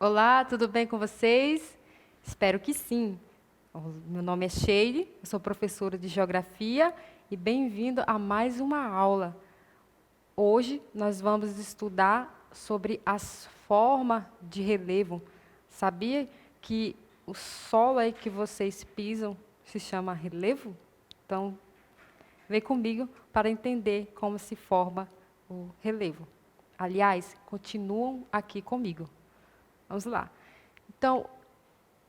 Olá, tudo bem com vocês? Espero que sim. Meu nome é Sheile, eu sou professora de Geografia e bem-vindo a mais uma aula. Hoje nós vamos estudar sobre as formas de relevo. Sabia que o solo aí que vocês pisam se chama relevo? Então, vem comigo para entender como se forma o relevo. Aliás, continuam aqui comigo. Vamos lá. Então,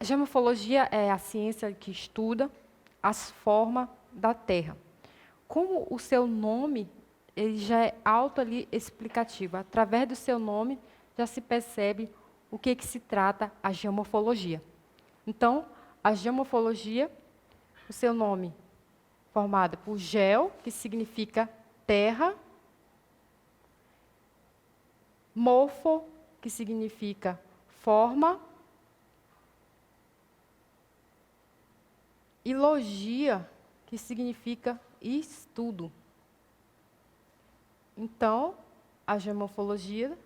a geomorfologia é a ciência que estuda as formas da Terra. Como o seu nome ele já é auto ali explicativo, através do seu nome já se percebe o que se trata a geomorfologia. Então, a geomorfologia, o seu nome formado por geo, que significa terra, morfo, que significa forma, e logia, que significa estudo. Então, a geomorfologia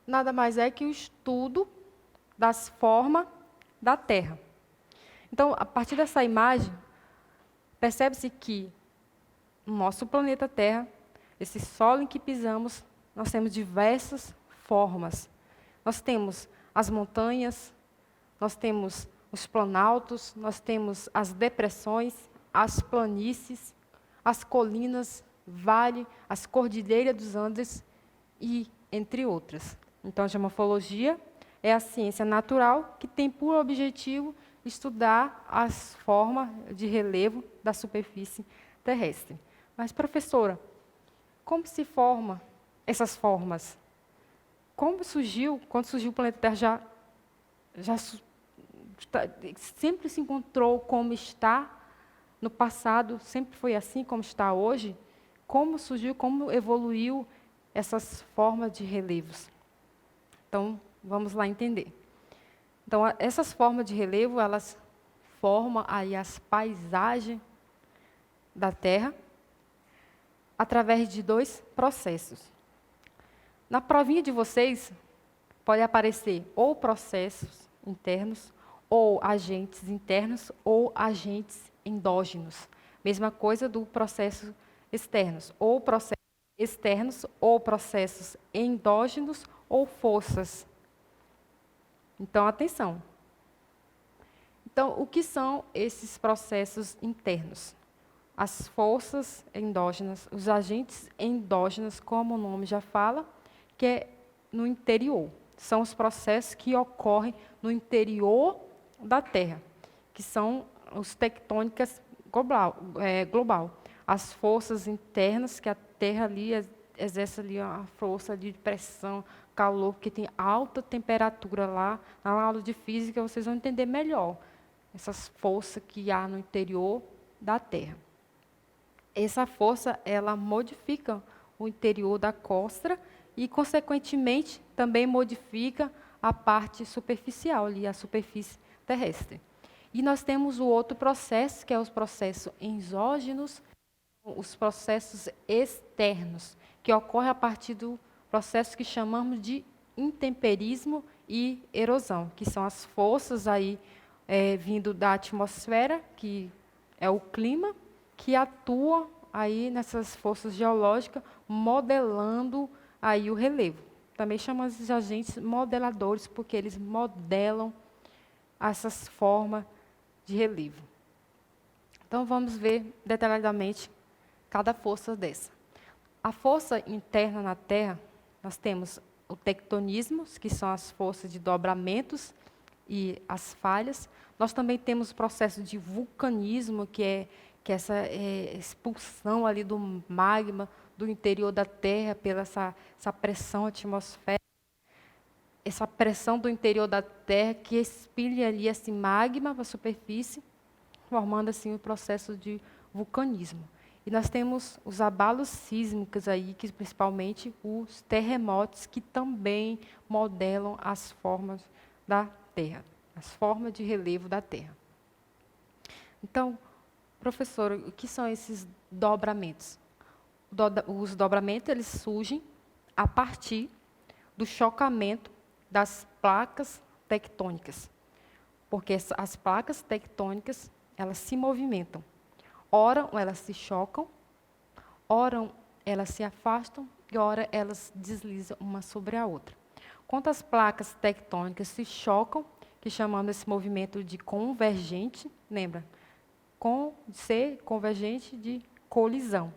nada mais é que o estudo das formas da Terra. Então, a partir dessa imagem, percebe-se que no nosso planeta Terra, esse solo em que pisamos, nós temos diversas formas. Nós temos as montanhas, nós temos os planaltos, nós temos as depressões, as planícies, as colinas, vale, as cordilheiras dos Andes e entre outras. Então, a geomorfologia é a ciência natural que tem por objetivo estudar as formas de relevo da superfície terrestre. Mas, professora, como se formam essas formas? Como surgiu, quando surgiu o planeta Terra, sempre se encontrou como está no passado, sempre foi assim como está hoje? Como surgiu, como evoluiu essas formas de relevos? Então, vamos lá entender. Então, essas formas de relevo, elas formam aí as paisagens da Terra através de dois processos. Na provinha de vocês, pode aparecer ou processos internos, ou agentes internos, ou agentes endógenos. Mesma coisa do processo externos, ou processos externos, ou processos endógenos, ou forças. Então, atenção. Então, o que são esses processos internos? As forças endógenas, os agentes endógenos, como o nome já fala, que é no interior. São os processos que ocorrem no interior da Terra, que são os tectônicas global. As forças internas que a Terra ali exerce ali a força de pressão, calor, porque tem alta temperatura lá. Na aula de física vocês vão entender melhor essas forças que há no interior da Terra. Essa força, ela modifica o interior da crosta e, consequentemente, também modifica a parte superficial, ali, a superfície terrestre. E nós temos o outro processo, que é os processos exógenos, os processos externos, que ocorre a partir do processo que chamamos de intemperismo e erosão, que são as forças aí vindo da atmosfera, que é o clima, que atua aí nessas forças geológicas, modelando aí o relevo. Também chamamos de agentes modeladores, porque eles modelam essas formas de relevo. Então, vamos ver detalhadamente cada força dessa. A força interna na Terra, nós temos o tectonismo, que são as forças de dobramentos e as falhas. Nós também temos o processo de vulcanismo, que é essa expulsão ali do magma do interior da Terra pela essa pressão atmosférica, essa pressão do interior da Terra que expele ali esse magma para a superfície, formando assim o processo de vulcanismo. E nós temos os abalos sísmicos aí, que principalmente os terremotos, que também modelam as formas da Terra, as formas de relevo da Terra. Então, professor, o que são esses dobramentos? Os dobramentos eles surgem a partir do chocamento das placas tectônicas, porque as placas tectônicas, elas se movimentam. Ora, elas se chocam, ora, elas se afastam, e ora, elas deslizam uma sobre a outra. Quando as placas tectônicas se chocam, que chamamos esse movimento de convergente, lembra? Ser convergente de colisão.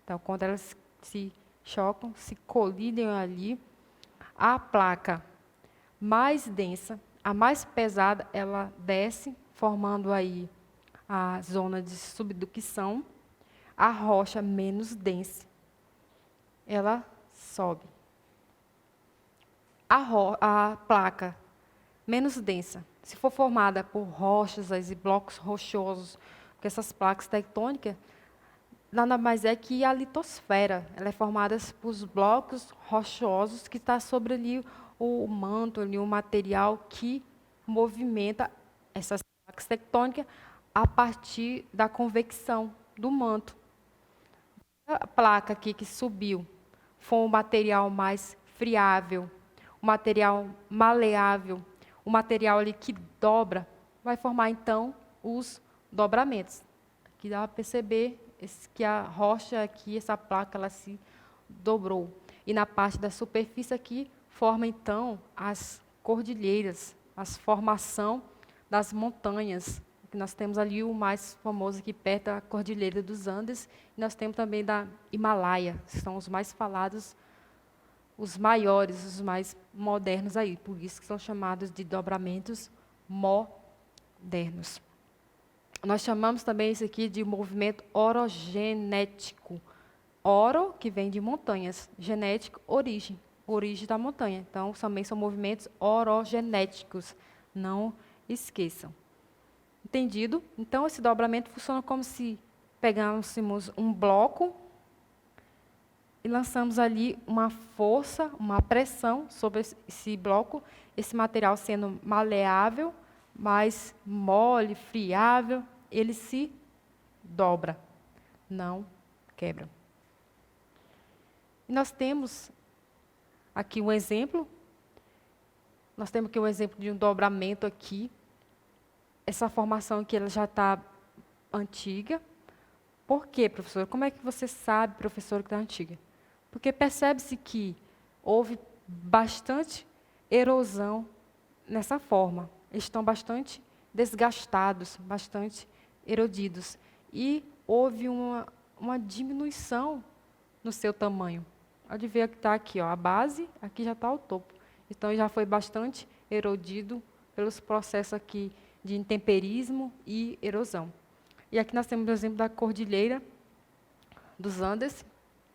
Então, quando elas se chocam, se colidem ali, a placa mais densa, a mais pesada, ela desce, formando aí a zona de subducção. A rocha menos densa, ela sobe. A placa menos densa, se for formada por rochas e blocos rochosos, porque essas placas tectônicas, nada mais é que a litosfera. Ela é formada por blocos rochosos que está sobre ali o manto, ali, o material que movimenta essas placas tectônicas a partir da convecção do manto. A placa aqui que subiu foi um material mais friável, um material maleável, um material ali que dobra, vai formar então os dobramentos. Aqui dá para perceber que a rocha aqui, essa placa, ela se dobrou. E na parte da superfície aqui, forma então as cordilheiras, a formação das montanhas. Nós temos ali o mais famoso aqui perto, a Cordilheira dos Andes, e nós temos também da Himalaia, que são os mais falados, os maiores, os mais modernos aí, por isso que são chamados de dobramentos modernos. Nós chamamos também isso aqui de movimento orogenético. Oro, que vem de montanhas, genético, origem da montanha. Então, também são movimentos orogenéticos, não esqueçam. Entendido? Então, esse dobramento funciona como se pegássemos um bloco e lançamos ali uma força, uma pressão sobre esse bloco, esse material sendo maleável, mais mole, friável, ele se dobra, não quebra. E nós temos aqui um exemplo, de um dobramento aqui. Essa formação aqui ela já está antiga. Por quê, professor? Como é que você sabe, professor, que está antiga? Porque percebe-se que houve bastante erosão nessa forma. Eles estão bastante desgastados, bastante erodidos. E houve uma diminuição no seu tamanho. Pode ver que está aqui, ó, a base, aqui já está o topo. Então, já foi bastante erodido pelos processos aqui de intemperismo e erosão. E aqui nós temos o exemplo da Cordilheira dos Andes,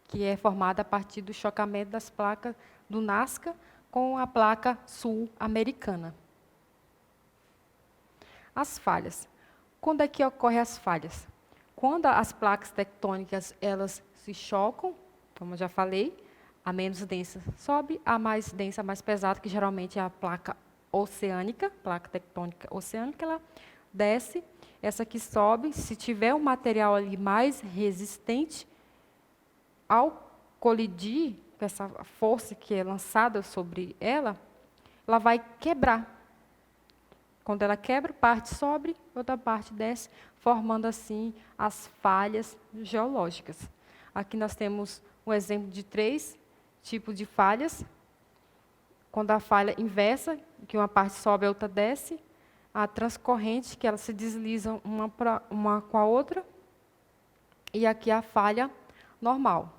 que é formada a partir do chocamento das placas do Nazca com a placa sul-americana. As falhas. Quando é que ocorrem as falhas? Quando as placas tectônicas elas se chocam, como eu já falei, a menos densa sobe, a mais densa, a mais pesada, que geralmente é a placa oceânica, placa tectônica oceânica, ela desce, essa aqui sobe, se tiver um material ali mais resistente, ao colidir com essa força que é lançada sobre ela, ela vai quebrar. Quando ela quebra, parte sobe, outra parte desce, formando assim as falhas geológicas. Aqui nós temos um exemplo de 3 tipos de falhas. Quando a falha inversa, que uma parte sobe e a outra desce, a transcorrente, que elas se deslizam uma com a outra, e aqui a falha normal.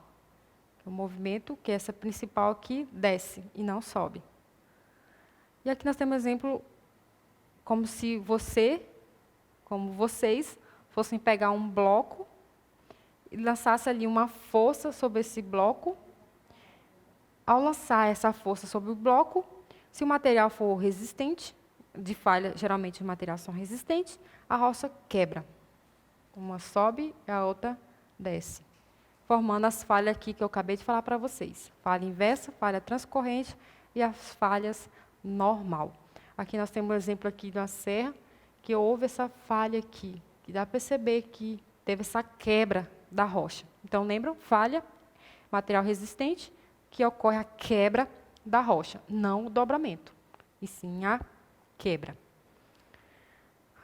O movimento, que é essa principal aqui, desce e não sobe. E aqui nós temos um exemplo como se vocês, fossem pegar um bloco e lançassem ali uma força sobre esse bloco. Ao lançar essa força sobre o bloco, se o material for resistente, de falha, geralmente os materiais são resistentes, a rocha quebra. Uma sobe e a outra desce, formando as falhas aqui que eu acabei de falar para vocês. Falha inversa, falha transcorrente e as falhas normal. Aqui nós temos um exemplo aqui da serra, que houve essa falha aqui, que dá para perceber que teve essa quebra da rocha. Então, lembram? Falha, material resistente, que ocorre a quebra da rocha, não o dobramento. e sim a quebra.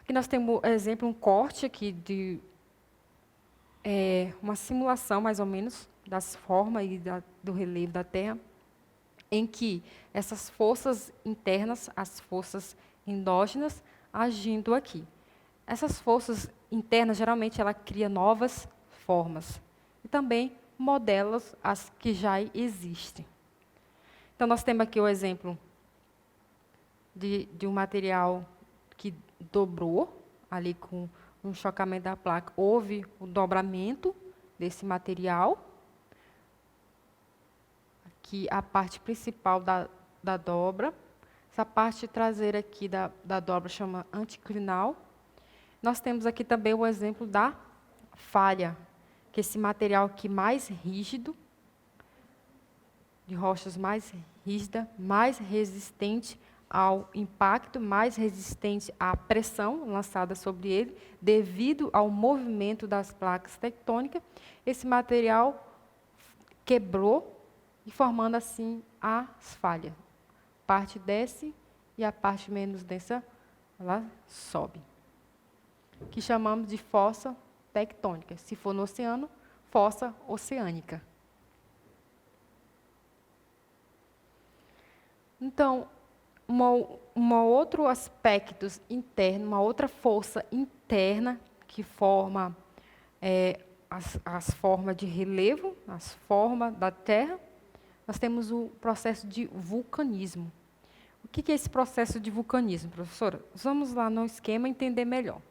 Aqui nós temos, por exemplo, um corte aqui de uma simulação, mais ou menos, das formas e do relevo da Terra, em que essas forças internas, as forças endógenas, agindo aqui. Essas forças internas, geralmente, ela cria novas formas. E também modela as que já existem. Então, nós temos aqui o exemplo de um material que dobrou, ali com um chocamento da placa. Houve o dobramento desse material. Aqui a parte principal da dobra. Essa parte traseira aqui da dobra chama anticlinal. Nós temos aqui também o exemplo da falha, que é esse material aqui mais rígido, de rochas mais rígida, mais resistente ao impacto, mais resistente à pressão lançada sobre ele, devido ao movimento das placas tectônicas, esse material quebrou e formando assim as falhas. A parte desce e a parte menos densa, ela sobe. Que chamamos de fossa tectônica. Se for no oceano, fossa oceânica. Então, um outro aspecto interno, uma outra força interna que forma as formas de relevo, as formas da Terra, nós temos o processo de vulcanismo. O que é esse processo de vulcanismo, professora? Vamos lá no esquema entender melhor.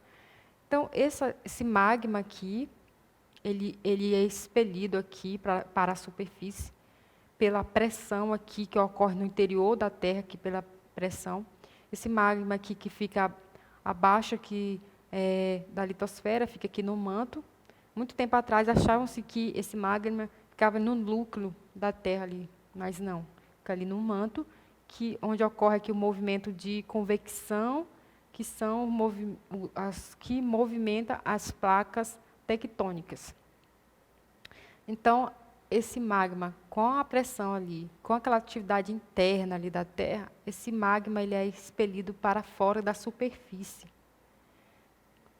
Então, esse magma aqui, ele é expelido aqui para a superfície, pela pressão aqui que ocorre no interior da Terra, aqui pela pressão. Esse magma aqui que fica abaixo aqui, da litosfera, fica aqui no manto. Muito tempo atrás achavam-se que esse magma ficava no núcleo da Terra ali, mas não. Fica ali no manto, onde ocorre aqui o movimento de convecção, que são as que movimentam as placas tectônicas. Então, esse magma, com a pressão ali, com aquela atividade interna ali da Terra, esse magma ele é expelido para fora da superfície.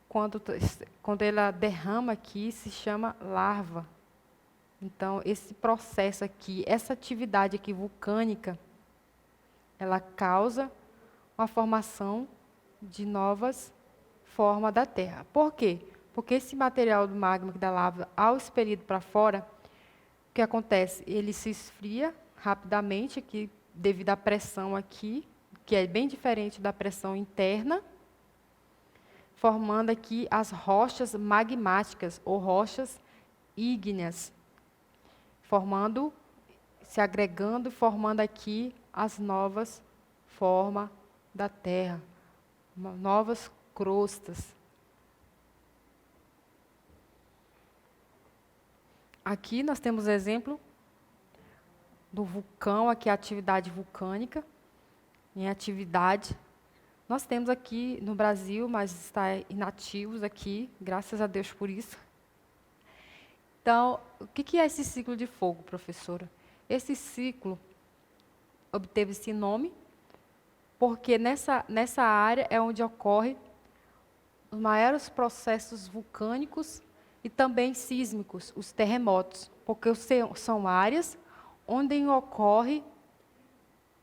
Quando ela derrama aqui, se chama lava. Então, esse processo aqui, essa atividade aqui vulcânica, ela causa uma formação de novas formas da Terra. Por quê? Porque esse material do magma da lava, ao expelido para fora, o que acontece? Ele se esfria rapidamente, aqui, devido à pressão aqui, que é bem diferente da pressão interna, formando aqui as rochas magmáticas, ou rochas ígneas, se agregando, formando aqui as novas formas da Terra, novas crostas. Aqui nós temos exemplo do vulcão, aqui a atividade vulcânica, em atividade. Nós temos aqui no Brasil, mas está inativos aqui, graças a Deus por isso. Então, o que é esse ciclo de fogo, professora? Esse ciclo obteve esse nome porque nessa área é onde ocorrem os maiores processos vulcânicos e também sísmicos, os terremotos, porque são áreas onde ocorre,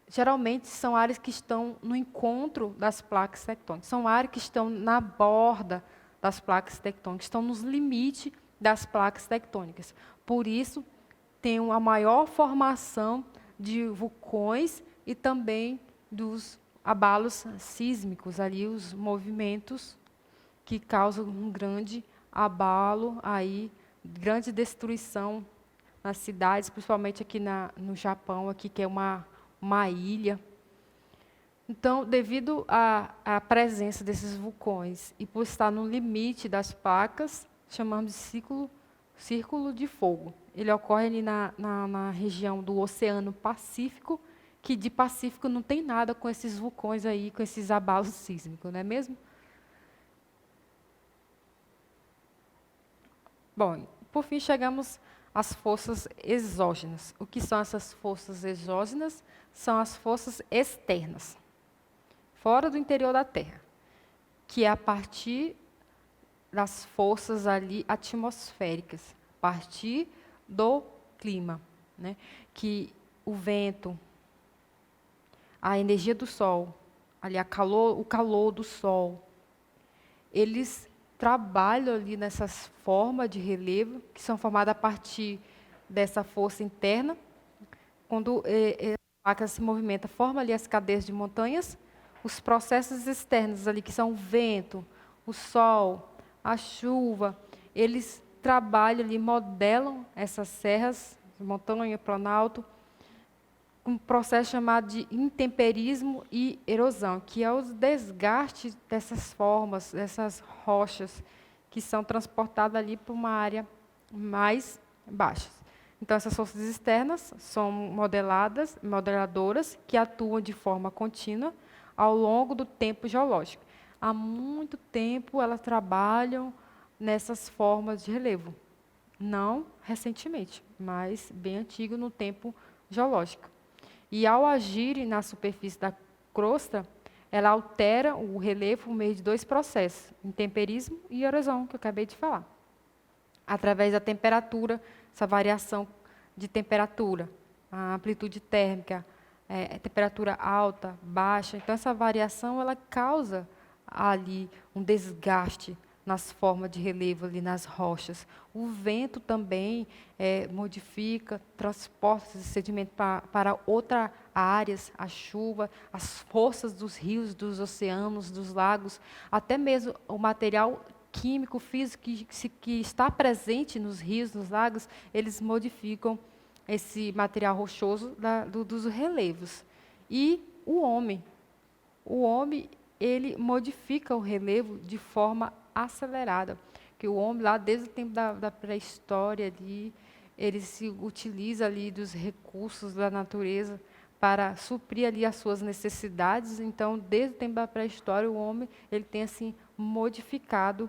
geralmente são áreas que estão no encontro das placas tectônicas, são áreas que estão na borda das placas tectônicas, estão nos limites das placas tectônicas. Por isso, tem uma maior formação de vulcões e também dos abalos sísmicos, ali os movimentos que causam um grande abalo, aí, grande destruição nas cidades, principalmente aqui no Japão, aqui, que é uma ilha. Então, devido à presença desses vulcões e por estar no limite das placas, chamamos de círculo de fogo. Ele ocorre ali na região do Oceano Pacífico, que de Pacífico não tem nada com esses vulcões aí, com esses abalos sísmicos, não é mesmo? Bom, por fim chegamos às forças exógenas. O que são essas forças exógenas? São as forças externas. fora do interior da Terra, que é a partir das forças ali atmosféricas, a partir do clima, né? Que o vento, a energia do Sol, ali o calor do Sol, eles trabalham ali nessas formas de relevo, que são formadas a partir dessa força interna. Quando a placa se movimenta, forma ali as cadeias de montanhas, os processos externos ali, que são o vento, o sol, a chuva, eles trabalham ali, modelam essas serras, montanha, planalto, um processo chamado de intemperismo e erosão, que é o desgaste dessas formas, dessas rochas, que são transportadas ali para uma área mais baixa. Então, essas forças externas são modeladoras, que atuam de forma contínua ao longo do tempo geológico. Há muito tempo elas trabalham nessas formas de relevo. Não recentemente, mas bem antigo no tempo geológico. E ao agirem na superfície da crosta, ela altera o relevo por meio de dois processos, intemperismo e erosão, que eu acabei de falar. Através da temperatura, essa variação de temperatura, a amplitude térmica, temperatura alta, baixa. Então, essa variação ela causa ali um desgaste nas formas de relevo, ali nas rochas. O vento também modifica, transporta esse sedimento para outras áreas, a chuva, as forças dos rios, dos oceanos, dos lagos, até mesmo o material químico, físico que está presente nos rios, nos lagos, eles modificam esse material rochoso dos relevos. E o homem, ele modifica o relevo de forma acelerada, que o homem lá desde o tempo da pré-história ali, ele se utiliza ali dos recursos da natureza para suprir ali as suas necessidades. Então, desde o tempo da pré-história, o homem ele tem assim modificado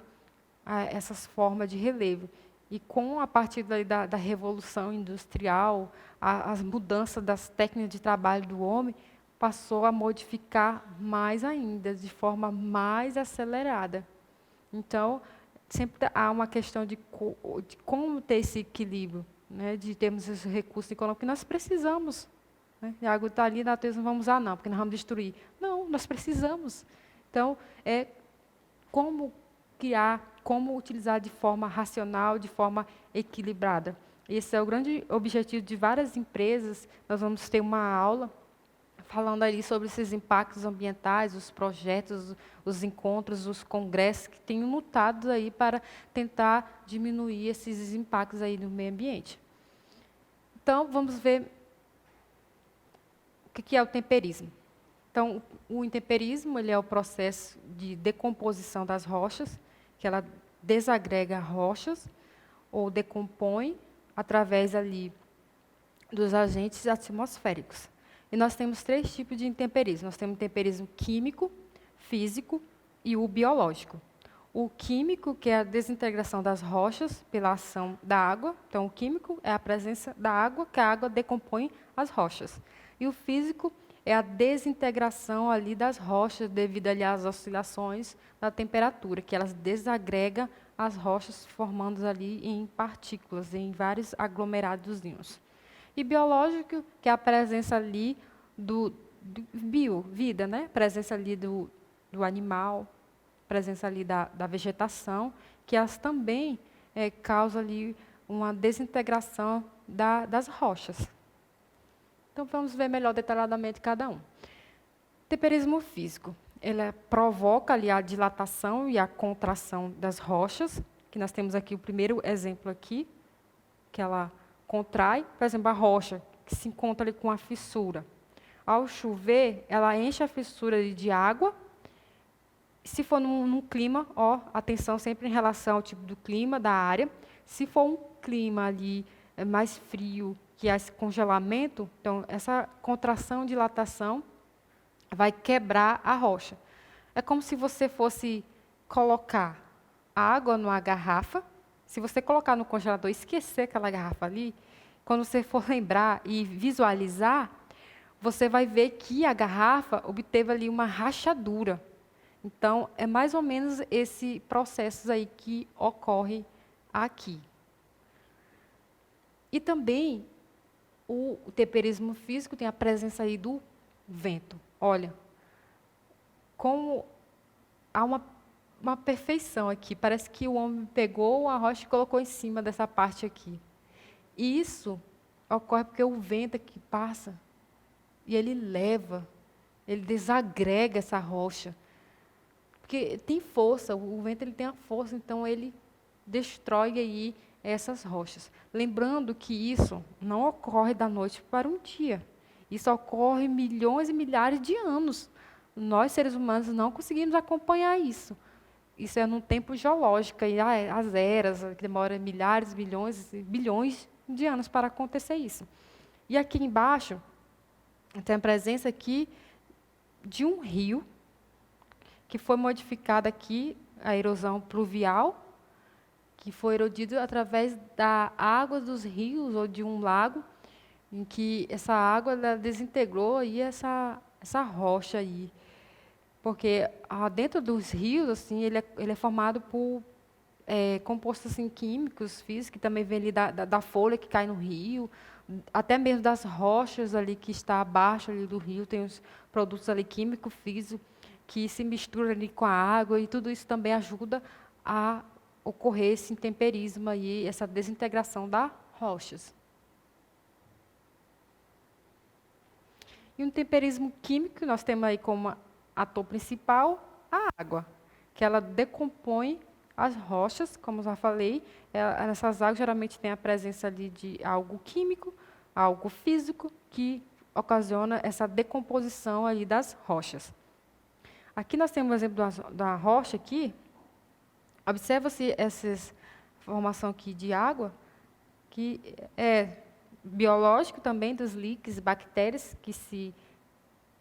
essas formas de relevo. E a partir da Revolução Industrial, as mudanças das técnicas de trabalho do homem, passou a modificar mais ainda, de forma mais acelerada. Então, sempre há uma questão de como ter esse equilíbrio, né, de termos esses recursos econômicos que nós precisamos. Né? A água está ali, a natureza não vamos usar, não, porque nós vamos destruir. Não, nós precisamos. Então, como criar, como utilizar de forma racional, de forma equilibrada. Esse é o grande objetivo de várias empresas. Nós vamos ter uma aula falando ali sobre esses impactos ambientais, os projetos, os encontros, os congressos que têm lutado aí para tentar diminuir esses impactos aí no meio ambiente. Então, vamos ver o que é o temperismo. Então, o intemperismo ele é o processo de decomposição das rochas, que ela desagrega rochas ou decompõe através ali dos agentes atmosféricos. E nós temos 3 tipos de intemperismo. Nós temos o intemperismo químico, físico e o biológico. O químico, que é a desintegração das rochas pela ação da água. Então, o químico é a presença da água, que a água decompõe as rochas. E o físico é a desintegração ali das rochas devido ali às oscilações da temperatura, que elas desagregam as rochas, formando ali em partículas, em vários aglomeradozinhos. E biológico, que é a presença ali do vida, né? Presença ali do animal, presença ali da vegetação, que elas também causam ali uma desintegração das rochas. Então, vamos ver melhor detalhadamente cada um. Temperismo físico. Ele provoca ali a dilatação e a contração das rochas, que nós temos aqui o primeiro exemplo aqui, que ela contrai, por exemplo, a rocha, que se encontra ali com a fissura. Ao chover, ela enche a fissura ali de água. Se for num clima, atenção sempre em relação ao tipo do clima da área. Se for um clima ali mais frio, que é esse congelamento, então essa contração e dilatação vai quebrar a rocha. É como se você fosse colocar água numa garrafa. Se você colocar no congelador e esquecer aquela garrafa ali, quando você for lembrar e visualizar, você vai ver que a garrafa obteve ali uma rachadura. Então, é mais ou menos esse processo aí que ocorre aqui. E também o temperismo físico tem a presença aí do vento. Olha, como há uma perfeição aqui. Parece que o homem pegou a rocha e colocou em cima dessa parte aqui. E isso ocorre porque o vento que passa e ele leva, ele desagrega essa rocha. Porque tem força, o vento ele tem a força, então ele destrói aí essas rochas. Lembrando que isso não ocorre da noite para um dia. Isso ocorre milhões e milhares de anos. Nós, seres humanos, não conseguimos acompanhar isso. Isso é num tempo geológico, e as eras, que demora milhares, milhões, bilhões de anos para acontecer isso. E aqui embaixo, tem a presença aqui de um rio, que foi modificada aqui, a erosão pluvial, que foi erodido através da água dos rios ou de um lago, em que essa água ela desintegrou aí essa rocha aí. Porque dentro dos rios, assim, ele é formado por compostos assim, químicos, físicos, que também vem ali da folha que cai no rio, até mesmo das rochas ali que está abaixo ali do rio, tem os produtos ali químicos, físicos, que se misturam ali com a água, e tudo isso também ajuda a ocorrer esse intemperismo aí, essa desintegração das rochas. E um temperismo químico, nós temos aí como ator principal a água, que ela decompõe as rochas, como eu já falei. Nessas águas geralmente tem a presença ali de algo químico, algo físico, que ocasiona essa decomposição ali das rochas. Aqui nós temos o exemplo da rocha aqui. Observa-se essa formação aqui de água, que é biológico também, dos líquidos, bactérias que se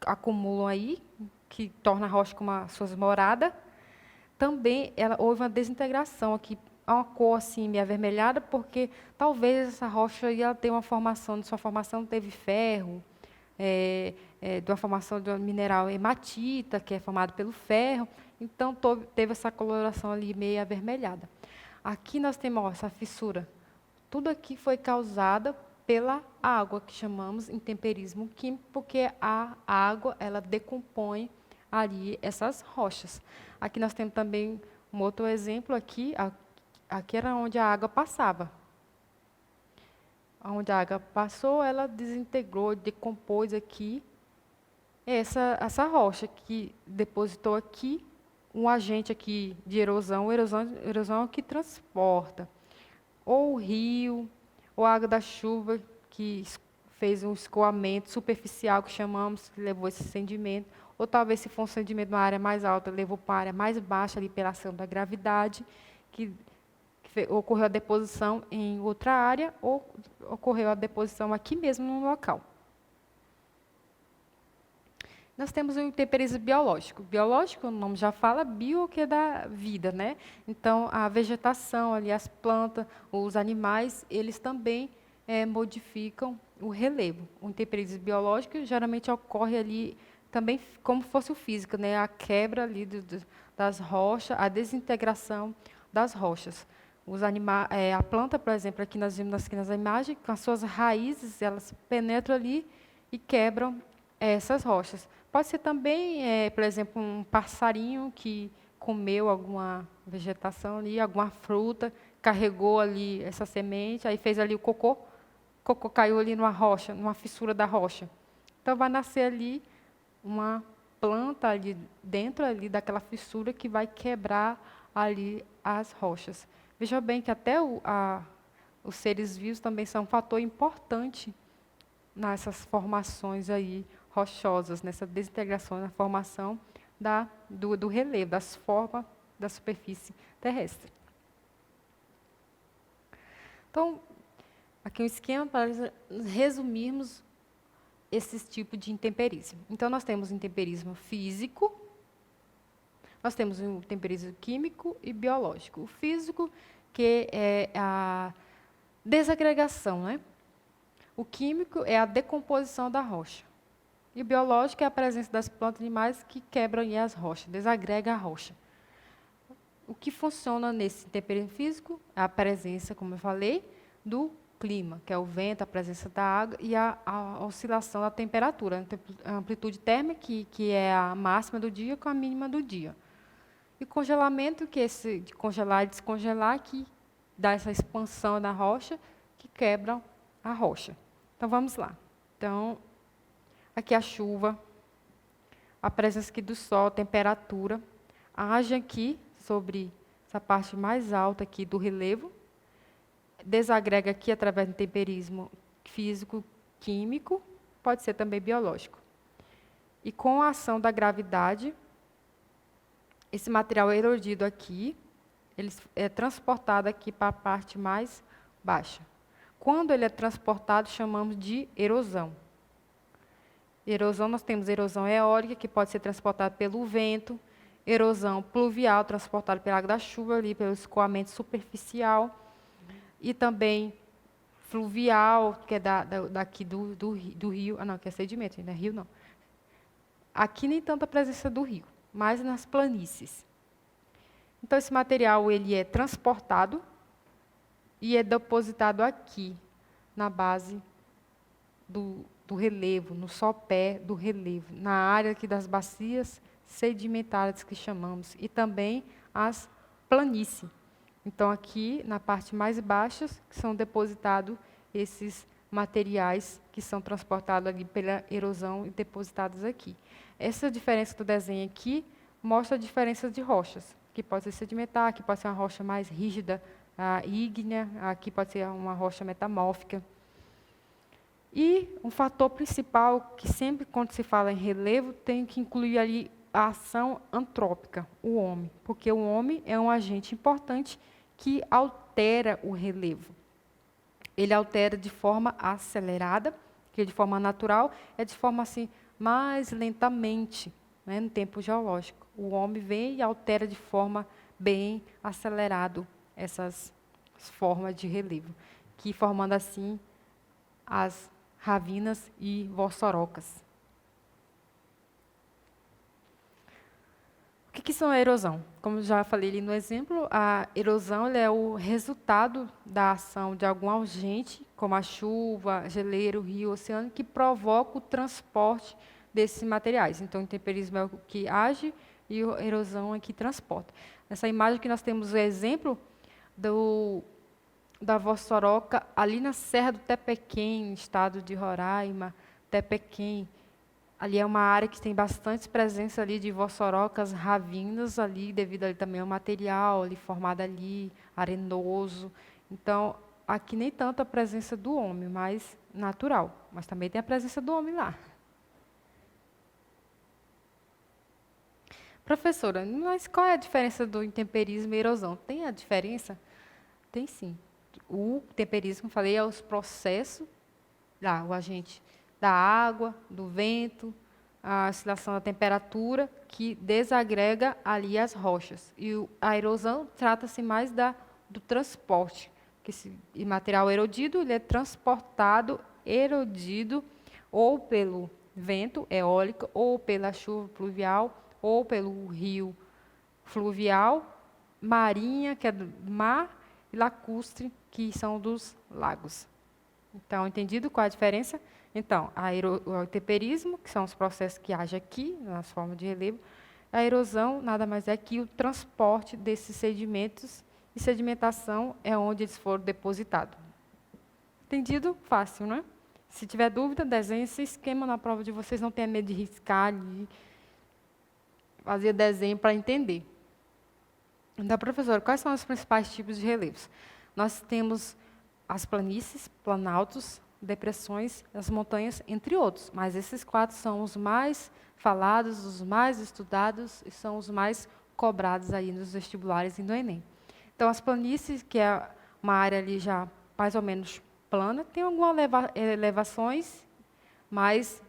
acumulam aí, que torna a rocha como as suas moradas. Também houve uma desintegração aqui, uma cor assim meio avermelhada, porque talvez essa rocha ia ter uma formação, de sua formação teve ferro, de uma formação de um mineral hematita, que é formado pelo ferro, então teve essa coloração ali meio avermelhada. Aqui nós temos essa fissura. Tudo aqui foi causada pela água, que chamamos intemperismo químico, porque a água ela decompõe ali essas rochas. Aqui nós temos também um outro exemplo aqui, aqui era onde a água passava. Onde a água passou, ela desintegrou, decompôs aqui essa rocha que depositou aqui um agente aqui de erosão. Erosão é o que transporta. Ou o rio, ou a água da chuva, que fez um escoamento superficial, que chamamos, que levou esse sedimento. Ou talvez, se for um sedimento numa área mais alta, levou para uma área mais baixa, ali pela ação da gravidade, que ocorreu a deposição em outra área, ou ocorreu a deposição aqui mesmo no local. Nós temos o intemperismo biológico. Biológico, o nome já fala, bio, que é da vida, né? Então, a vegetação, ali, as plantas, os animais, eles também modificam o relevo. O intemperismo biológico geralmente ocorre ali também como fosse o físico, né? A quebra ali das rochas, a desintegração das rochas. A planta, por exemplo, aqui nós vimos nas imagens, com as suas raízes, elas penetram ali e quebram essas rochas. Pode ser também, por exemplo, um passarinho que comeu alguma vegetação ali, alguma fruta, carregou ali essa semente, aí fez ali o cocô caiu ali numa rocha, numa fissura da rocha. Então, vai nascer ali uma planta ali dentro ali daquela fissura que vai quebrar ali as rochas. Veja bem que até os seres vivos também são um fator importante nessas formações aí rochosas, nessa desintegração, na formação do relevo, das formas da superfície terrestre. Então, aqui um esquema para resumirmos esses tipos de intemperismo. Então, nós temos o intemperismo físico, nós temos o intemperismo químico e biológico. O físico, que é a desagregação, né? O químico é a decomposição da rocha. E o biológico é a presença das plantas e animais que quebram aí as rochas, desagrega a rocha. O que funciona nesse temperismo físico é a presença, como eu falei, do clima, que é o vento, a presença da água e a oscilação da temperatura, a amplitude térmica, que é a máxima do dia com a mínima do dia. E congelamento, que é esse de congelar e descongelar, que dá essa expansão da rocha, que quebra a rocha. Então, vamos lá. Então, aqui a chuva, a presença aqui do sol, a temperatura, age aqui sobre essa parte mais alta aqui do relevo, desagrega aqui através do temperismo físico, químico, pode ser também biológico. E com a ação da gravidade, esse material é erodido aqui, ele é transportado aqui para a parte mais baixa. Quando ele é transportado, chamamos de erosão. Erosão, nós temos erosão eólica, que pode ser transportada pelo vento, erosão pluvial, transportada pela água da chuva, ali, pelo escoamento superficial, e também fluvial, que é daqui do rio, não, que é sedimento, não é rio, não. Aqui nem tanto a presença do rio, mas nas planícies. Então, esse material ele é transportado e é depositado aqui, na base do relevo, no sopé do relevo, na área aqui das bacias sedimentares que chamamos, e também as planícies. Então, aqui, na parte mais baixa, são depositados esses materiais que são transportados ali pela erosão e depositados aqui. Essa diferença do desenho aqui mostra a diferença de rochas, que pode ser sedimentar, aqui pode ser uma rocha mais rígida, ígnea, aqui pode ser uma rocha metamórfica. E um fator principal, que sempre quando se fala em relevo, tem que incluir ali a ação antrópica, o homem, porque o homem é um agente importante que altera o relevo. Ele altera de forma acelerada, que de forma natural é de forma assim mais lentamente, né, no tempo geológico. O homem vem e altera de forma bem acelerada essas formas de relevo, que formando assim as ravinas e vossorocas. O que são a erosão? Como já falei ali no exemplo, a erosão é o resultado da ação de algum agente, como a chuva, geleiro, rio, oceano, que provoca o transporte desses materiais. Então, o temperismo é o que age e a erosão é que transporta. Nessa imagem que nós temos o exemplo da vossoroca ali na Serra do Tepequém, estado de Roraima, Tepequém. Ali é uma área que tem bastante presença ali de vossorocas ravinas ali, devido ali também ao material ali formado ali, arenoso. Então, aqui nem tanto a presença do homem, mas natural. Mas também tem a presença do homem lá. Professora, mas qual é a diferença do intemperismo e erosão? Tem a diferença? Tem sim. O temperismo, falei, é os processos, o agente da água, do vento, a oscilação da temperatura, que desagrega ali as rochas. E a erosão trata-se mais do transporte, que esse material erodido ele é transportado, erodido, ou pelo vento eólico, ou pela chuva pluvial, ou pelo rio fluvial, marinha, que é do mar, e lacustre, que são dos lagos. Então, entendido qual é a diferença? Então, o temperismo, que são os processos que agem aqui, nas formas de relevo. A erosão, nada mais é que o transporte desses sedimentos, e sedimentação é onde eles foram depositados. Entendido? Fácil, não é? Se tiver dúvida, desenhe esse esquema na prova de vocês, não tenha medo de riscar, de fazer desenho para entender. Então, professora, quais são os principais tipos de relevos? Nós temos as planícies, planaltos, depressões, as montanhas, entre outros. Mas esses 4 são os mais falados, os mais estudados e são os mais cobrados aí nos vestibulares e no Enem. Então, as planícies, que é uma área ali já mais ou menos plana, tem algumas elevações, mas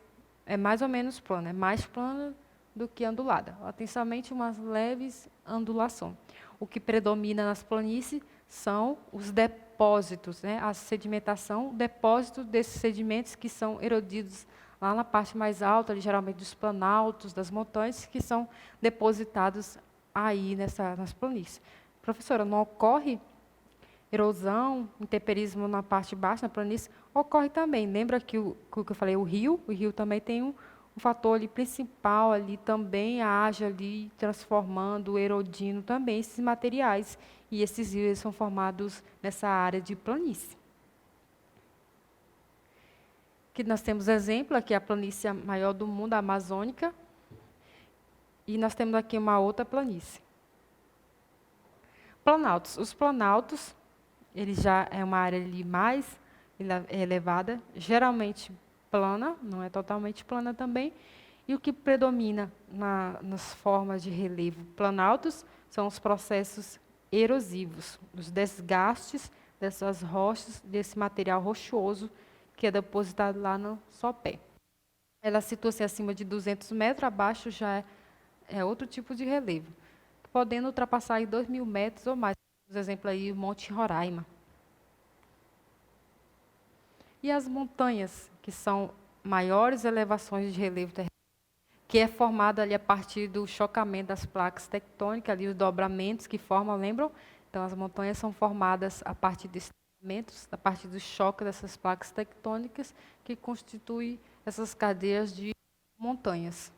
é mais ou menos plana, é mais plana do que ondulada. Ela tem somente umas leves ondulações. O que predomina nas planícies são os depósitos, né? A sedimentação, depósitos desses sedimentos que são erodidos lá na parte mais alta, ali, geralmente dos planaltos, das montanhas, que são depositados aí nas planícies. Professora, não ocorre erosão, intemperismo na parte baixa, na planície? Ocorre também. Lembra que que eu falei, o rio também tem um fator ali principal, ali também age ali, transformando, erodindo também esses materiais. E esses rios são formados nessa área de planície. Que nós temos exemplo, aqui a planície maior do mundo, a amazônica, e nós temos aqui uma outra planície. Planaltos. Os planaltos, ele já é uma área ali mais elevada, geralmente plana, não é totalmente plana também, e o que predomina nas formas de relevo planaltos são os processos erosivos, os desgastes dessas rochas, desse material rochoso que é depositado lá no sopé. Ela situa-se acima de 200 metros, abaixo já é outro tipo de relevo, podendo ultrapassar aí 2.000 metros ou mais. Por exemplo, aí o Monte Roraima. E as montanhas, que são maiores elevações de relevo terrestre, que é formada ali a partir do chocamento das placas tectônicas, ali os dobramentos que formam, lembram? Então, as montanhas são formadas a partir desses dobramentos, a partir do choque dessas placas tectônicas, que constituem essas cadeias de montanhas.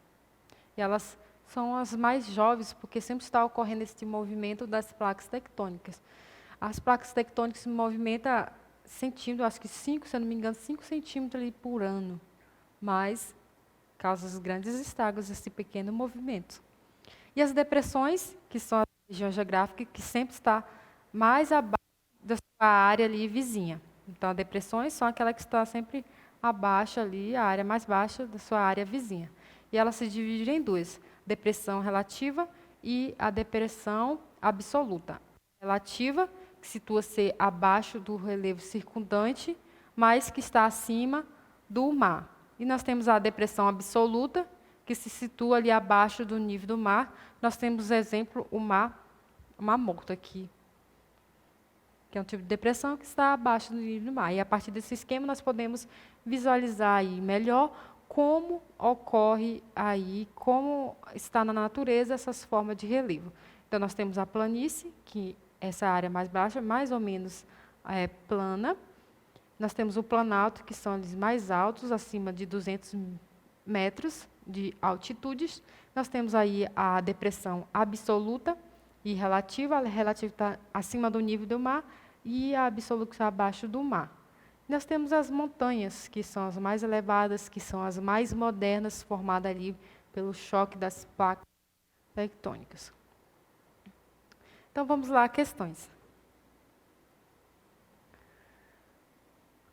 E elas são as mais jovens, porque sempre está ocorrendo esse movimento das placas tectônicas. As placas tectônicas se movimentam centímetros, acho que 5, se eu não me engano, 5 centímetros ali por ano, mas causa grandes estragos esse pequeno movimento. E as depressões, que são a região geográfica, que sempre está mais abaixo da sua área ali vizinha. Então, as depressões são aquelas que estão sempre abaixo ali, a área mais baixa da sua área vizinha. E elas se dividem em duas, depressão relativa e a depressão absoluta. Relativa, que situa-se abaixo do relevo circundante, mas que está acima do mar. E nós temos a depressão absoluta, que se situa ali abaixo do nível do mar. Nós temos, exemplo, o mar Morto aqui, que é um tipo de depressão que está abaixo do nível do mar. E a partir desse esquema nós podemos visualizar aí melhor como ocorre aí, como está na natureza essas formas de relevo. Então, nós temos a planície, que essa área mais baixa, mais ou menos plana. Nós temos o planalto, que são os mais altos, acima de 200 metros de altitudes. Nós temos aí a depressão absoluta e relativa. A relativa está acima do nível do mar e a absoluta está abaixo do mar. Nós temos as montanhas, que são as mais elevadas, que são as mais modernas, formadas ali pelo choque das placas tectônicas. Então, vamos lá, questões.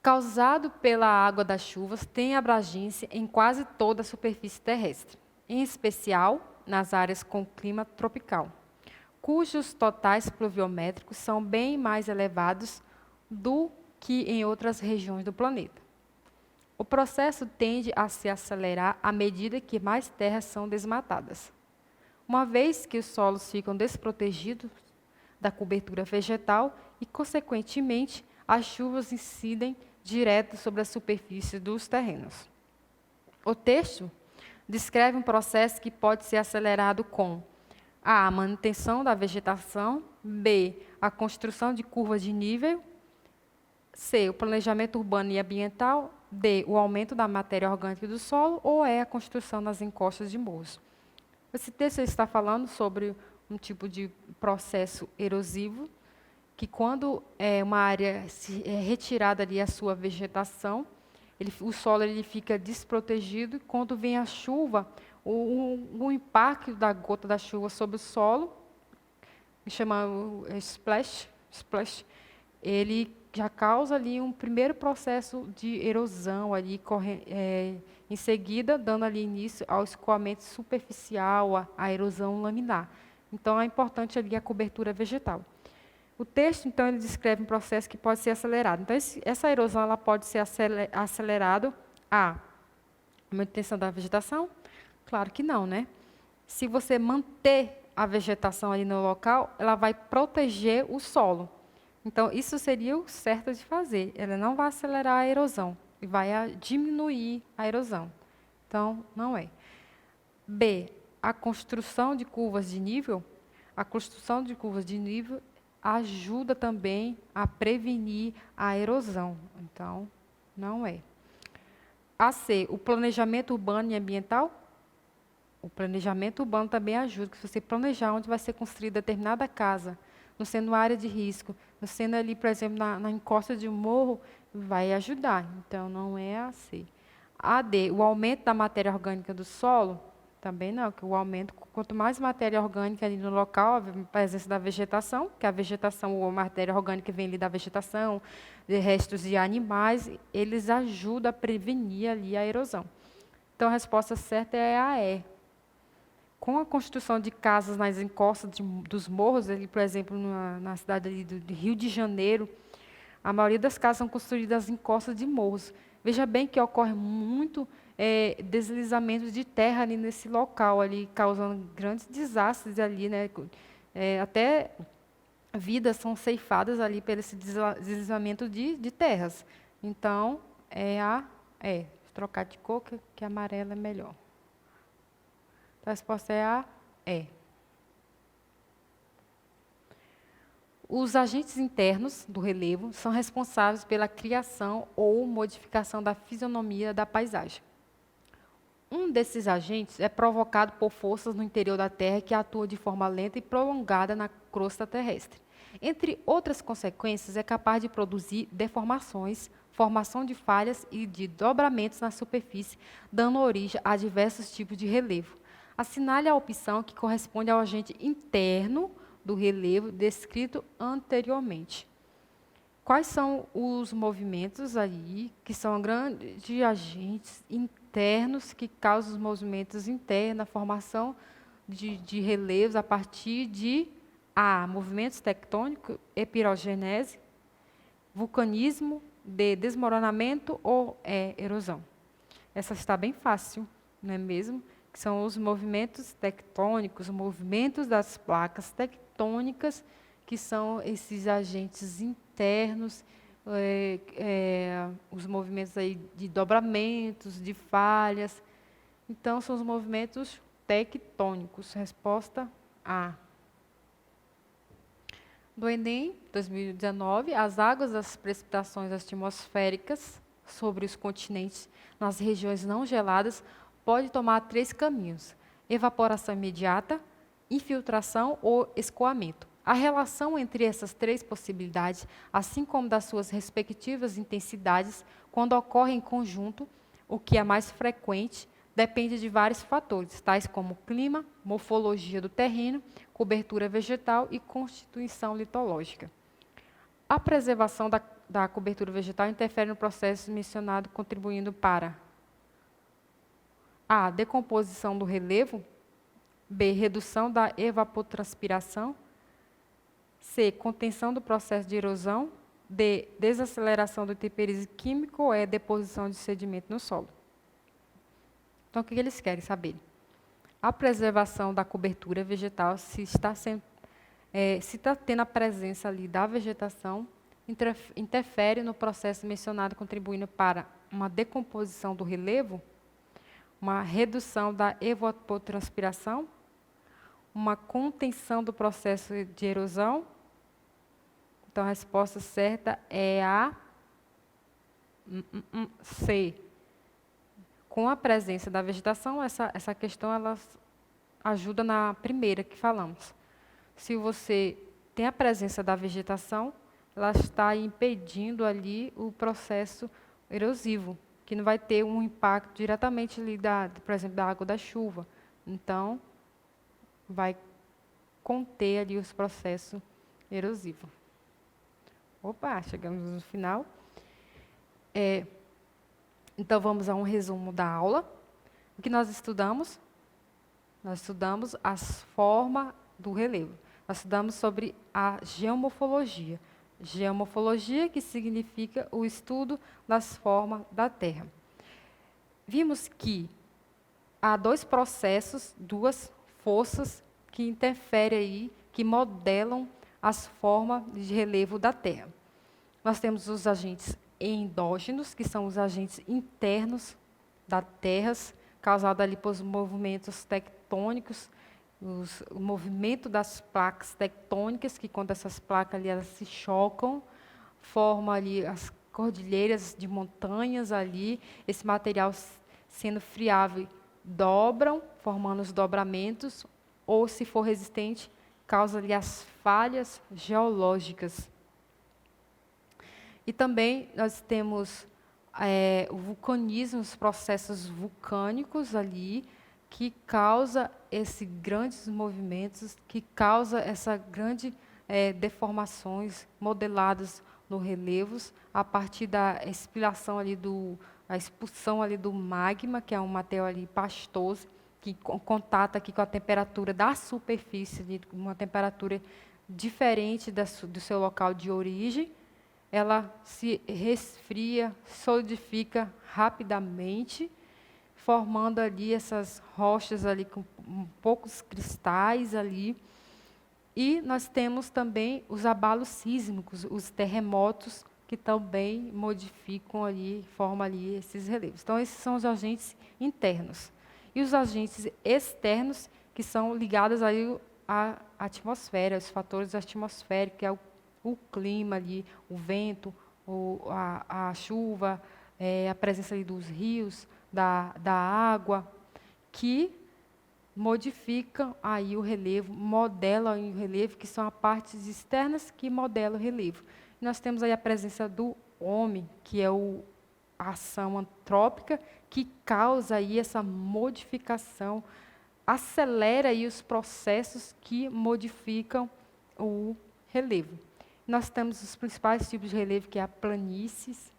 Causado pela água das chuvas, tem abrangência em quase toda a superfície terrestre, em especial nas áreas com clima tropical, cujos totais pluviométricos são bem mais elevados do que em outras regiões do planeta. O processo tende a se acelerar à medida que mais terras são desmatadas. Uma vez que os solos ficam desprotegidos da cobertura vegetal e, consequentemente, as chuvas incidem direto sobre a superfície dos terrenos. O texto descreve um processo que pode ser acelerado com a manutenção da vegetação, b, a construção de curvas de nível, c, o planejamento urbano e ambiental, d, o aumento da matéria orgânica do solo, ou e, a construção das encostas de morros. Esse texto está falando sobre um tipo de processo erosivo, que quando uma área é retirada ali a sua vegetação, o solo ele fica desprotegido, e quando vem a chuva, o impacto da gota da chuva sobre o solo, chama splash, ele já causa ali um primeiro processo de erosão ali, em seguida, dando ali início ao escoamento superficial, à erosão laminar. Então, é importante ali a cobertura vegetal. O texto, então, ele descreve um processo que pode ser acelerado. Então, essa erosão ela pode ser acelerada a manutenção da vegetação? Claro que não, né? Se você manter a vegetação ali no local, ela vai proteger o solo. Então, isso seria o certo de fazer. Ela não vai acelerar a erosão, e vai diminuir a erosão. Então, não é. B, a construção de curvas de nível. A construção de curvas de nível ajuda também a prevenir a erosão. Então, não é. A C, o planejamento urbano e ambiental. O planejamento urbano também ajuda, se você planejar onde vai ser construída determinada casa, não sendo área de risco, não sendo ali, por exemplo, na encosta de um morro, vai ajudar. Então, não é a C. A D, o aumento da matéria orgânica do solo, também não, que o aumento, quanto mais matéria orgânica ali no local, a presença da vegetação, que a vegetação ou a matéria orgânica vem ali da vegetação, de restos de animais, eles ajudam a prevenir ali a erosão. Então, a resposta certa é a E. Com a construção de casas nas encostas dos morros, ali, por exemplo, na cidade ali do Rio de Janeiro, a maioria das casas são construídas em encostas de morros. Veja bem que ocorre muito deslizamento de terra ali nesse local, ali, causando grandes desastres ali, né? Até vidas são ceifadas ali pelo esse deslizamento de terras. Então, trocar de cor, que amarela é melhor. A resposta é a E. Os agentes internos do relevo são responsáveis pela criação ou modificação da fisionomia da paisagem. Um desses agentes é provocado por forças no interior da Terra que atuam de forma lenta e prolongada na crosta terrestre. Entre outras consequências, é capaz de produzir deformações, formação de falhas e de dobramentos na superfície, dando origem a diversos tipos de relevo. Assinale a opção que corresponde ao agente interno do relevo descrito anteriormente. Quais são os movimentos aí, que são grandes agentes internos que causam os movimentos internos, a formação de relevos a partir de A, movimentos tectônicos, epirogenese, vulcanismo, D, desmoronamento ou E, erosão? Essa está bem fácil, não é mesmo? Que são os movimentos tectônicos, os movimentos das placas tectônicas, que são esses agentes internos, os movimentos aí de dobramentos, de falhas. Então, são os movimentos tectônicos. Resposta A. Do Enem, 2019, as águas das precipitações atmosféricas sobre os continentes nas regiões não geladas pode tomar 3 caminhos: evaporação imediata, infiltração ou escoamento. A relação entre essas 3 possibilidades, assim como das suas respectivas intensidades, quando ocorre em conjunto, o que é mais frequente, depende de vários fatores, tais como clima, morfologia do terreno, cobertura vegetal e constituição litológica. A preservação da cobertura vegetal interfere no processo mencionado, contribuindo para A, decomposição do relevo. B, redução da evapotranspiração. C, contenção do processo de erosão. D, desaceleração do temperismo químico. Ou E, deposição de sedimento no solo. Então, o que eles querem saber? A preservação da cobertura vegetal, se está tendo a presença ali da vegetação, interfere no processo mencionado, contribuindo para uma decomposição do relevo, uma redução da evapotranspiração, uma contenção do processo de erosão. Então, a resposta certa é a C. Com a presença da vegetação, essa questão ela ajuda na primeira que falamos. Se você tem a presença da vegetação, ela está impedindo ali o processo erosivo, que não vai ter um impacto diretamente ali, por exemplo, da água da chuva. Então, vai conter ali os processos erosivos. Opa, chegamos no final. Então, vamos a um resumo da aula. O que nós estudamos? Nós estudamos as formas do relevo. Nós estudamos sobre a geomorfologia. Geomorfologia, que significa o estudo das formas da Terra. Vimos que há 2 processos, 2 forças que interferem aí, que modelam as formas de relevo da Terra. Nós temos os agentes endógenos, que são os agentes internos da Terra, causada ali pelos movimentos tectônicos, o movimento das placas tectônicas, que quando essas placas ali elas se chocam, formam ali as cordilheiras de montanhas ali, esse material sendo friável, dobram, formando os dobramentos, ou se for resistente, causa ali as falhas geológicas. E também nós temos o vulcanismo, os processos vulcânicos ali, que causa esses grandes movimentos, que causa essa grande deformações modeladas no relevos a partir da expiração ali a expulsão ali do magma, que é um material ali pastoso, que contata aqui com a temperatura da superfície, ali, uma temperatura diferente do seu local de origem. Ela se resfria, solidifica rapidamente, formando ali essas rochas ali com poucos cristais ali. E nós temos também os abalos sísmicos, os terremotos, que também modificam ali, formam ali esses relevos. Então, esses são os agentes internos. E os agentes externos, que são ligados aí à atmosfera, os fatores atmosféricos, que é o clima ali, o vento, a chuva, a presença ali dos rios, da água, que modificam aí o relevo, modelam aí o relevo, que são as partes externas que modelam o relevo. E nós temos aí a presença do homem, que é a ação antrópica, que causa aí essa modificação, acelera aí os processos que modificam o relevo. Nós temos os principais tipos de relevo, que é a planícies,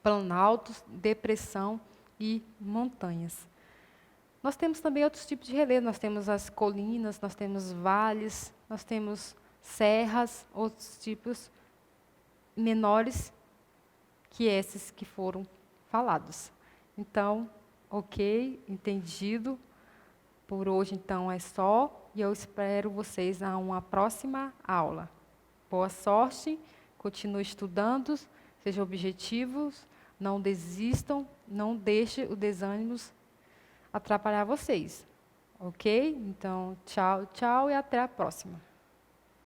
planaltos, depressão e montanhas. Nós temos também outros tipos de relevo, nós temos as colinas, nós temos vales, nós temos serras, outros tipos menores que esses que foram falados. Então, ok, entendido. Por hoje, então, é só, e eu espero vocês a uma próxima aula. Boa sorte, continue estudando, sejam objetivos, não desistam, não deixem o desânimo atrapalhar vocês. Ok? Então, tchau, tchau e até a próxima.